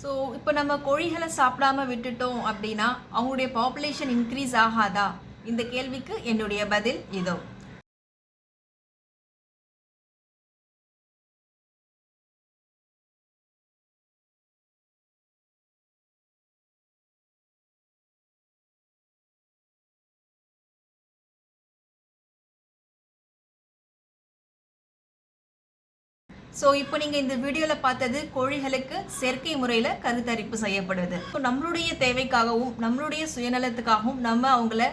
So இப்போ நம்ம கோழிகளை சாப்பிடாம விட்டுட்டோம் அப்படின்னா அவங்களுடைய பாப்புலேஷன் இன்க்ரீஸ் ஆகாதா? இந்த கேள்விக்கு என்னுடைய பதில் இதோ. ஸோ இப்போ நீங்கள் இந்த வீடியோவில் பார்த்தது கோழிகளுக்கு செயற்கை முறையில் கருத்தரிப்பு செய்யப்படுது. ஸோ நம்மளுடைய தேவைக்காகவும் நம்மளுடைய சுயநலத்துக்காகவும் நம்ம அவங்கள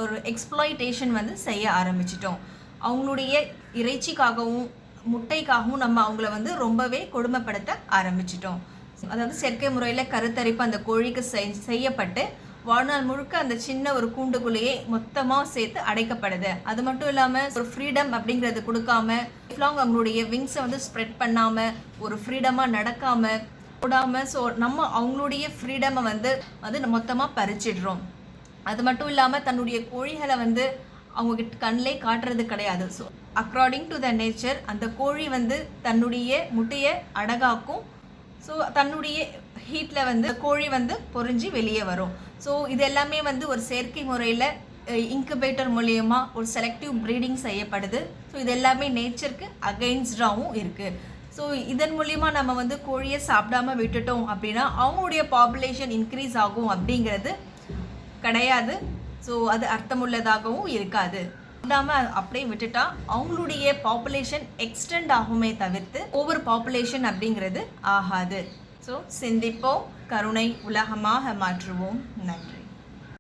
ஒரு எக்ஸ்ப்ளாய்டேஷன் செய்ய ஆரம்பிச்சிட்டோம். அவங்களுடைய இறைச்சிக்காகவும் முட்டைக்காகவும் நம்ம அவங்கள ரொம்பவே கொடுமைப்படுத்த ஆரம்பிச்சிட்டோம். அதாவது செயற்கை முறையில் கருத்தரிப்பு அந்த கோழிக்கு செய்யப்பட்டு வாழ்நாள் முழுக்க அந்த சின்ன ஒரு கூண்டுக்குள்ளேயே மொத்தமாக சேர்த்து அடைக்கப்படுது. அது மட்டும் இல்லாமல் ஒரு ஃப்ரீடம் அப்படிங்கிறது கொடுக்காம லாங் அவங்களுடைய விங்ஸை ஸ்ப்ரெட் பண்ணாமல் ஒரு ஃப்ரீடமாக நடக்காமல் விடாமல் ஸோ நம்ம அவங்களுடைய ஃப்ரீடமை மொத்தமாக பறிச்சிடுறோம். அது மட்டும் இல்லாமல் தன்னுடைய கோழிகளை அவங்கக்கிட்ட கண்ணிலே காட்டுறது கிடையாது. So according to the nature அந்த கோழி தன்னுடைய முட்டையை அடகாக்கும். ஸோ தன்னுடைய ஹீட்டில் கோழி பொறிஞ்சு வெளியே வரும். ஸோ இது எல்லாமே ஒரு செயற்கை முறையில் இன்குபேட்டர் மூலயமா ஒரு செலக்டிவ் ப்ரீடிங் செய்யப்படுது. ஸோ இது எல்லாமே நேச்சருக்கு அகெயின்ஸ்டாகவும் இருக்குது. ஸோ இதன் மூலிமா நம்ம கோழியை சாப்பிடாமல் விட்டுட்டோம் அப்படின்னா அவங்களுடைய பாப்புலேஷன் இன்க்ரீஸ் ஆகும் அப்படிங்கிறது கிடையாது. ஸோ அது அர்த்தமுள்ளதாகவும் இருக்காது. விடாமல் அப்படியே விட்டுட்டா அவங்களுடைய பாப்புலேஷன் எக்ஸ்டெண்ட் ஆகுமே தவிர்த்து ஓவர் பாப்புலேஷன் அப்படிங்கிறது ஆகாது. ஸோ சிந்திப்போம், கருணை உலகமாக மாற்றுவோம். நன்றி.